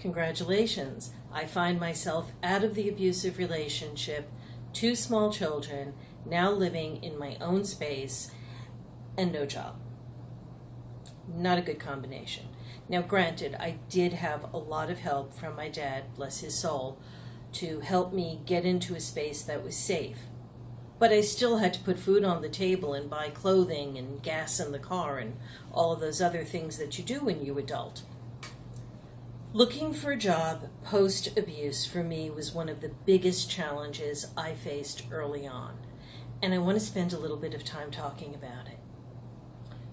Congratulations. I find myself out of the abusive relationship, 2 small children, now living in my own space, and no job. Not a good combination. Now, granted, I did have a lot of help from my dad, bless his soul, to help me get into a space that was safe. But I still had to put food on the table and buy clothing and gas in the car and all of those other things that you do when you adult. Looking for a job post-abuse for me was one of the biggest challenges I faced early on, and I want to spend a little bit of time talking about it.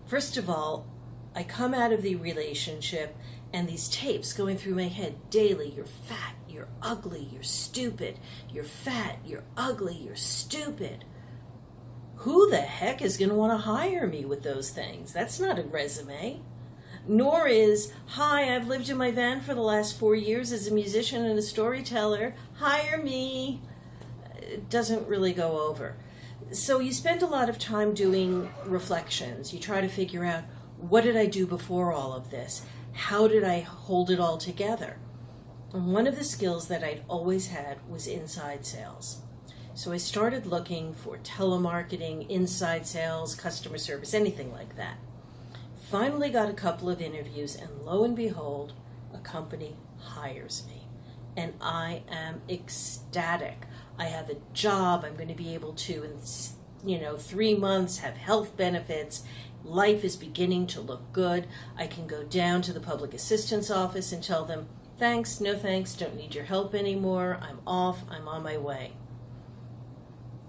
First of all, I come out of the relationship and these tapes going through my head daily. You're fat, you're ugly, you're stupid. You're fat, you're ugly, you're stupid. Who the heck is going to want to hire me with those things? That's not a resume. Nor is, hi, I've lived in my van for the last 4 years as a musician and a storyteller. Hire me. It doesn't really go over. So you spend a lot of time doing reflections. You try to figure out, what did I do before all of this? How did I hold it all together? And one of the skills that I'd always had was inside sales. So I started looking for telemarketing, inside sales, customer service, anything like that. Finally got a couple of interviews, and lo and behold, a company hires me. And I am ecstatic. I have a job. I'm going to be able to, in 3 months, have health benefits. Life is beginning to look good. I can go down to the public assistance office and tell them, thanks, no thanks, don't need your help anymore. I'm off. I'm on my way.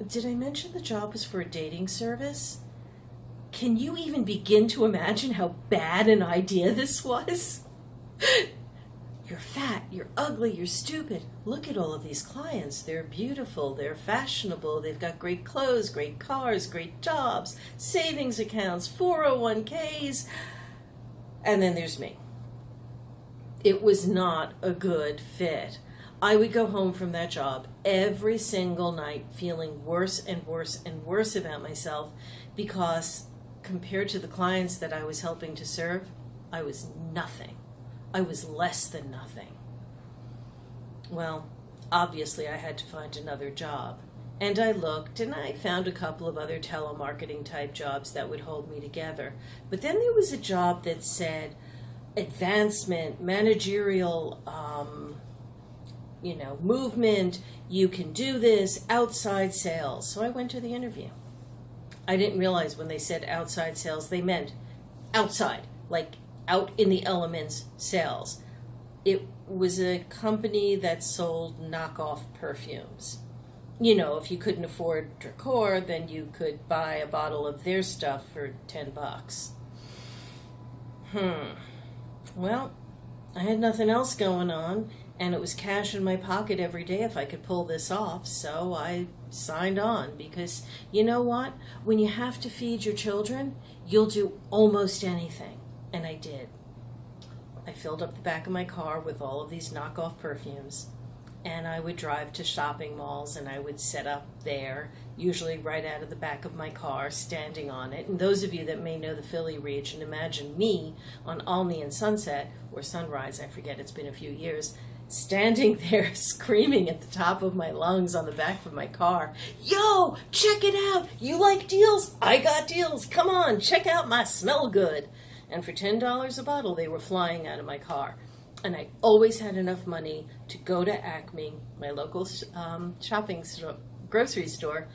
Did I mention the job was for a dating service? Can you even begin to imagine how bad an idea this was? You're fat, you're ugly, you're stupid. Look at all of these clients. They're beautiful, they're fashionable, they've got great clothes, great cars, great jobs, savings accounts, 401ks. And then there's me. It was not a good fit. I would go home from that job every single night feeling worse and worse and worse about myself because compared to the clients that I was helping to serve, I was nothing. I was less than nothing. Well, obviously I had to find another job. And I looked and I found a couple of other telemarketing type jobs that would hold me together. But then there was a job that said advancement, managerial, movement, you can do this, outside sales. So I went to the interview. I didn't realize when they said outside sales, they meant outside, like out in the elements sales. It was a company that sold knockoff perfumes. If you couldn't afford Dracor, then you could buy a bottle of their stuff for $10. Well, I had nothing else going on, and it was cash in my pocket every day if I could pull this off, so I signed on because, you know what? When you have to feed your children, you'll do almost anything, and I did. I filled up the back of my car with all of these knockoff perfumes, and I would drive to shopping malls, and I would set up there, usually right out of the back of my car, standing on it. And those of you that may know the Philly region, imagine me on Alney and Sunset, or Sunrise, I forget, it's been a few years, standing there screaming at the top of my lungs on the back of my car, yo, check it out, you like deals? I got deals, come on, check out my smell good. And for $10 a bottle, they were flying out of my car. And I always had enough money to go to Acme, my local grocery store,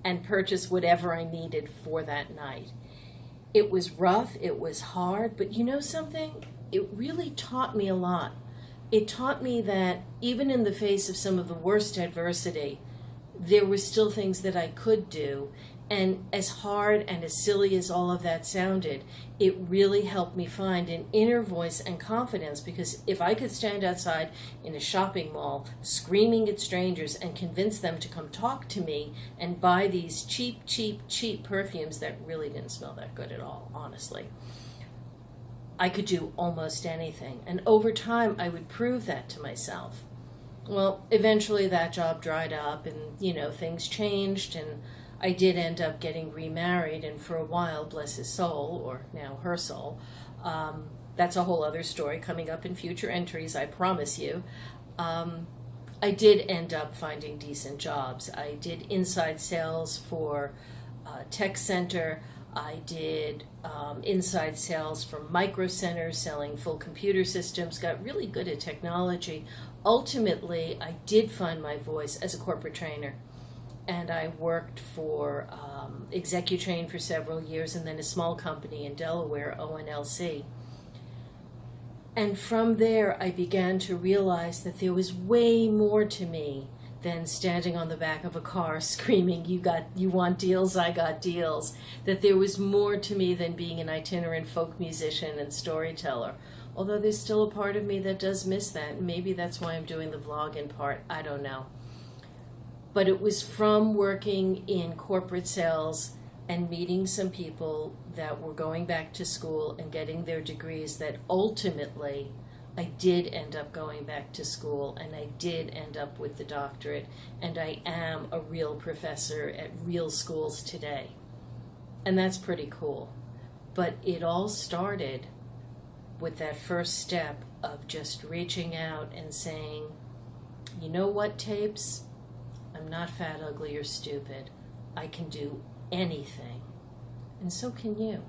and purchase whatever I needed for that night. It was rough, it was hard, but you know something? It really taught me a lot. It taught me that even in the face of some of the worst adversity, there were still things that I could do. And as hard and as silly as all of that sounded, it really helped me find an inner voice and confidence, because if I could stand outside in a shopping mall screaming at strangers and convince them to come talk to me and buy these cheap perfumes that really didn't smell that good at all, honestly, I could do almost anything. And over time, I would prove that to myself. Well, eventually that job dried up and, things changed, and I did end up getting remarried, and for a while, bless his soul, or now her soul, That's a whole other story coming up in future entries, I promise you. I did end up finding decent jobs. I did inside sales for Tech Center. I did inside sales for Micro Center, selling full computer systems, got really good at technology. Ultimately, I did find my voice as a corporate trainer. And I worked for ExecuTrain for several years, and then a small company in Delaware, ONLC. And from there, I began to realize that there was way more to me than standing on the back of a car screaming, you want deals, I got deals. That there was more to me than being an itinerant folk musician and storyteller. Although there's still a part of me that does miss that. Maybe that's why I'm doing the vlog in part. I don't know. But it was from working in corporate sales and meeting some people that were going back to school and getting their degrees that ultimately I did end up going back to school, and I did end up with the doctorate, and I am a real professor at real schools today. And that's pretty cool. But it all started with that first step of just reaching out and saying, you know what, Tapes? I'm not fat, ugly, or stupid. I can do anything. And so can you.